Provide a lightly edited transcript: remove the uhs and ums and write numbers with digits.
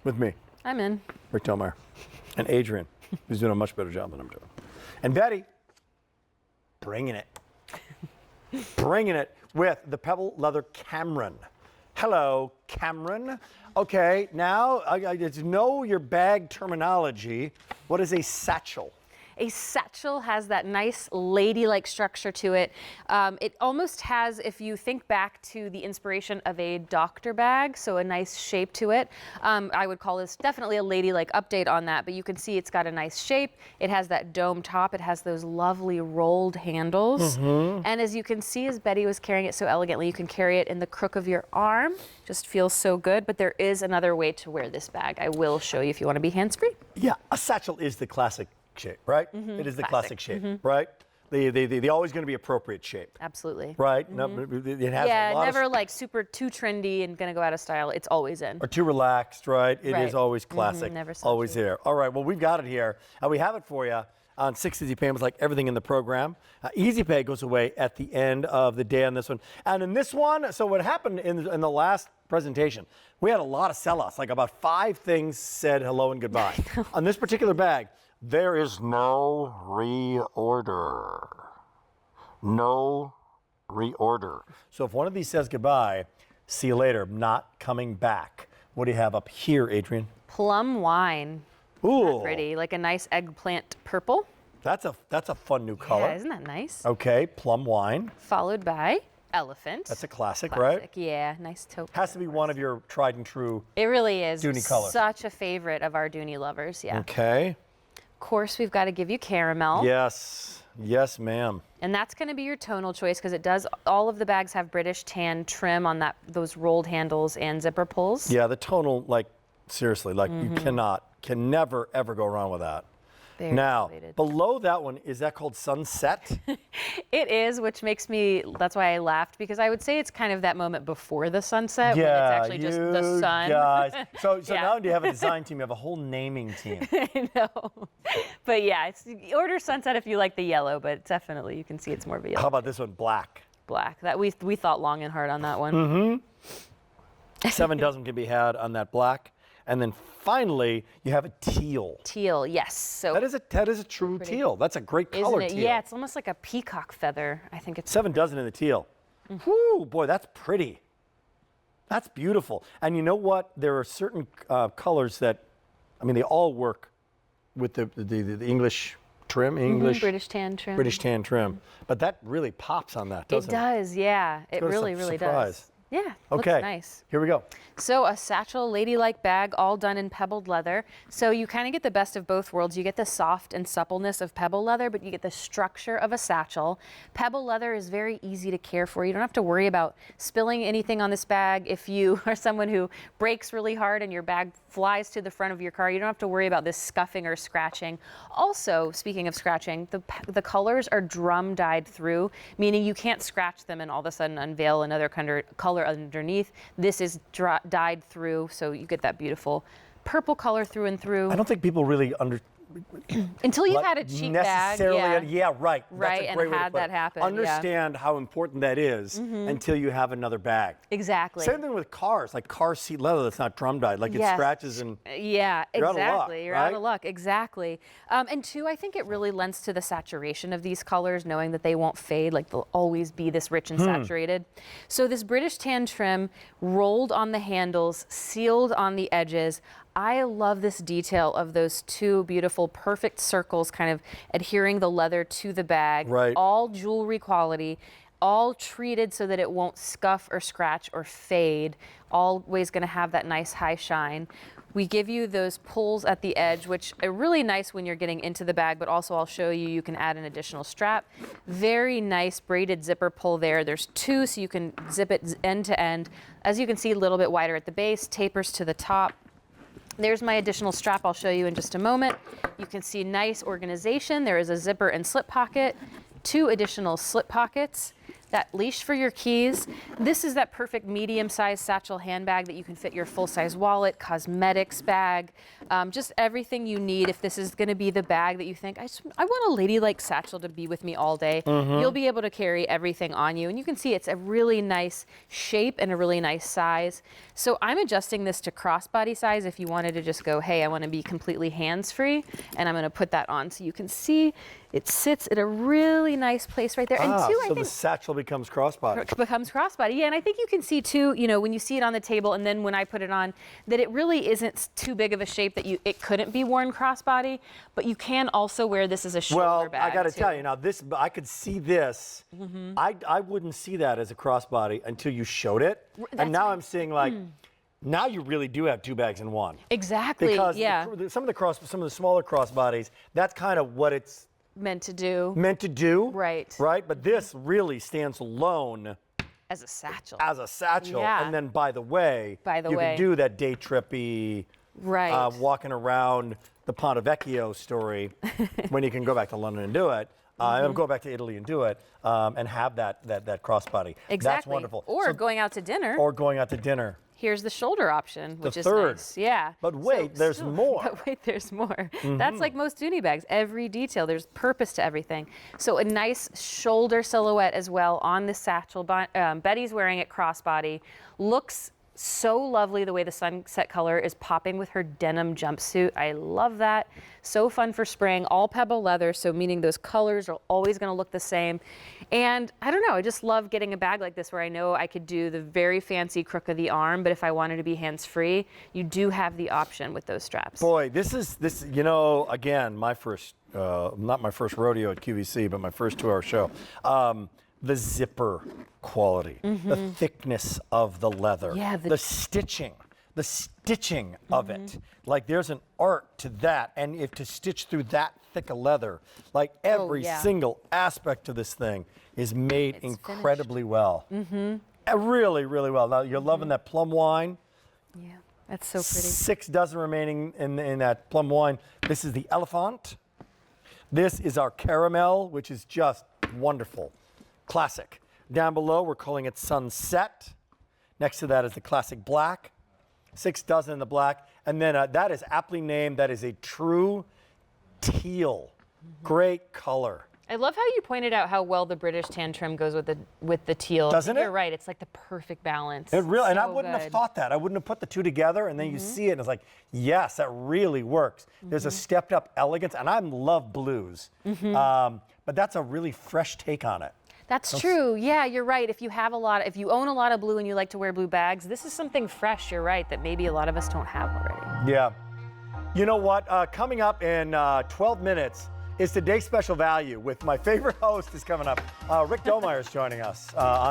with me, I'm in. Rick Delmeyer, and Adrian, who's doing a much better job than I'm doing. And Betty, bringing it. Bringing it with the Pebble Leather Cameron. Hello, Cameron. Okay, now I know your bag terminology. What is a satchel? A satchel has that nice ladylike structure to it. It almost has, if you think back to the inspiration of a doctor bag, so a nice shape to it. I would call this definitely a ladylike update on that, but you can see it's got a nice shape. It has that dome top. It has those lovely rolled handles. And as you can see, as Betty was carrying it so elegantly, you can carry it in the crook of your arm. Just feels so good, but there is another way to wear this bag. I will show you if you want to be hands-free. Yeah, a satchel is the classic shape, right? It is the classic shape, right? The always going to be appropriate shape. Absolutely. Right? No, it has a lot never like super too trendy and going to go out of style. It's always in. or too relaxed, right? It is Right. always classic, never always slouchy. there. All right, well, we've got it here, and we have it for you on 6 Easy Payments, like everything in the program. Easy Pay goes away at the end of the day on this one. And in this one, so what happened in the last presentation, we had a lot of sellouts, like about 5 things said hello and goodbye. On this particular bag, there is no reorder. No reorder. So if one of these says goodbye, see you later, not coming back. What do you have up here, Adrian? Plum wine. Ooh, Pretty, like a nice eggplant purple. that's a fun new color. Yeah, isn't that nice? Okay, plum wine. Followed by elephant. That's a classic, right? Yeah, nice taupe. Has to be one of your tried and true. It really is. Dooney colors. Such a favorite of our Dooney lovers, yeah. Okay. Of course, we've got to give you caramel. Yes. Yes, ma'am. And that's going to be your tonal choice because it does, all of the bags have British tan trim on those rolled handles and zipper pulls. Yeah, the tonal, like, seriously, like you can never, ever go wrong with that. Very Now, elevated. below that one, is that called sunset? It is, which makes me, that's why I laughed, because I would say it's kind of that moment before the sunset when it's actually just the you sun. guys. So Yeah. now you have a design team, you have a whole naming team. I know. But yeah, order sunset if you like the yellow, but definitely you can see it's more of a How yellow about this one, black? black. That we thought long and hard on that one. 7 dozen can be had on that black. And then finally, you have a teal. Teal, yes. So That is a true teal. That's a great color, isn't it? teal. Yeah, it's almost like a peacock feather. I think it's 7 dozen in the teal. Whoo, boy, that's pretty. That's beautiful. And you know what? There are certain colors that, I mean, they all work with the English trim, English British tan trim. British tan trim. But that really pops on that, It doesn't it? does, yeah. It Sort of really, really surprise. does. Yeah, Okay, looks nice. here we go. So a satchel ladylike bag, all done in pebbled leather. So you kind of get the best of both worlds. You get the soft and suppleness of pebble leather, but you get the structure of a satchel. Pebble leather is very easy to care for. You don't have to worry about spilling anything on this bag. If you are someone who brakes really hard and your bag flies to the front of your car, you don't have to worry about this scuffing or scratching. Also, speaking of scratching, the colors are drum dyed through, meaning you can't scratch them and all of a sudden unveil another color underneath. This is dyed through, so you get that beautiful purple color through and through. I don't think people really Until you've had a cheap bag, yeah, right. Right, That's a and great way to had put that it. happen, yeah. Understand how important that is until you have another bag. Exactly. Same thing with cars, like car seat leather that's not drum dyed, like it Yes. scratches and Yeah, You're out of luck, exactly. You're out right? of luck. Exactly. And two, I think it really lends to the saturation of these colors, knowing that they won't fade, like they'll always be this rich and saturated. So this British tan trim rolled on the handles, sealed on the edges. I love this detail of those two beautiful, perfect circles kind of adhering the leather to the bag. Right. All jewelry quality, all treated so that it won't scuff or scratch or fade. Always going to have that nice high shine. We give you those pulls at the edge, which are really nice when you're getting into the bag, but also I'll show you, you can add an additional strap. Very nice braided zipper pull there. There's 2, so you can zip it end to end. As you can see, a little bit wider at the base, tapers to the top. There's my additional strap I'll show you in just a moment. You can see nice organization. There is a zipper and slip pocket, 2 additional slip pockets. that leash for your keys. This is that perfect medium-sized satchel handbag that you can fit your full-size wallet, cosmetics bag, just everything you need. If this is going to be the bag that you think, I want a ladylike satchel to be with me all day, you'll be able to carry everything on you. And you can see it's a really nice shape and a really nice size. So I'm adjusting this to crossbody size if you wanted to just go, hey, I want to be completely hands-free, and I'm going to put that on so you can see it sits at a really nice place right there. And too, so the satchel becomes crossbody. Becomes crossbody. Yeah, and I think you can see too, when you see it on the table and then when I put it on, that it really isn't too big of a shape that it couldn't be worn crossbody, but you can also wear this as a shoulder bag. Well, I got to too. tell you, now I could see this. I wouldn't see that as a crossbody until you showed it. And now I'm seeing like, now you really do have two bags in one. Exactly, Because yeah. some of the smaller crossbodies, that's kind of what it's Meant to do. Right. But this really stands alone As a satchel. Yeah. And then, by the way, you can do that day trippy, walking around the Ponte Vecchio story when you can go back to London and do it, and go back to Italy and do it, and have that crossbody. Exactly. That's wonderful. Or going out to dinner. Here's the shoulder option, which is third. nice. Yeah. But wait, there's more. But wait, there's more. That's like most Dooney bags. Every detail, there's purpose to everything. So a nice shoulder silhouette as well on the satchel. Betty's wearing it crossbody. Looks so lovely the way the sunset color is popping with her denim jumpsuit. I love that. So fun for spring, all pebble leather, so meaning those colors are always going to look the same. And I don't know, I just love getting a bag like this where I know I could do the very fancy crook of the arm, but if I wanted to be hands-free, you do have the option with those straps. Boy, this again, my first, not my first rodeo at QVC, but my first 2-hour show. The zipper quality, the thickness of the leather, the stitching of it. Like there's an art to that, and if to stitch through that thick of leather, like every single aspect of this thing is made incredibly well. Really, really well. Now you're loving that plum wine. Yeah, that's so pretty. 6 dozen remaining in that plum wine. This is the elephant. This is our caramel, which is just wonderful. Classic. Down below, we're calling it Sunset. Next to that is the classic black. 6 dozen in the black. And then that is aptly named. That is a true teal. Great color. I love how you pointed out how well the British tan trim goes with the teal. Doesn't it? You're right. It's like the perfect balance. It really, and I So wouldn't have good. thought that. I wouldn't have put the two together, and then you see it, and it's like, yes, that really works. There's a stepped up elegance, and I love blues. But that's a really fresh take on it. That's true. Yeah, you're right. If you own a lot of blue and you like to wear blue bags, this is something fresh, you're right, that maybe a lot of us don't have already. Yeah. You know what? Coming up in 12 minutes is today's special value with my favorite host is coming up. Rick Domeyer is joining us on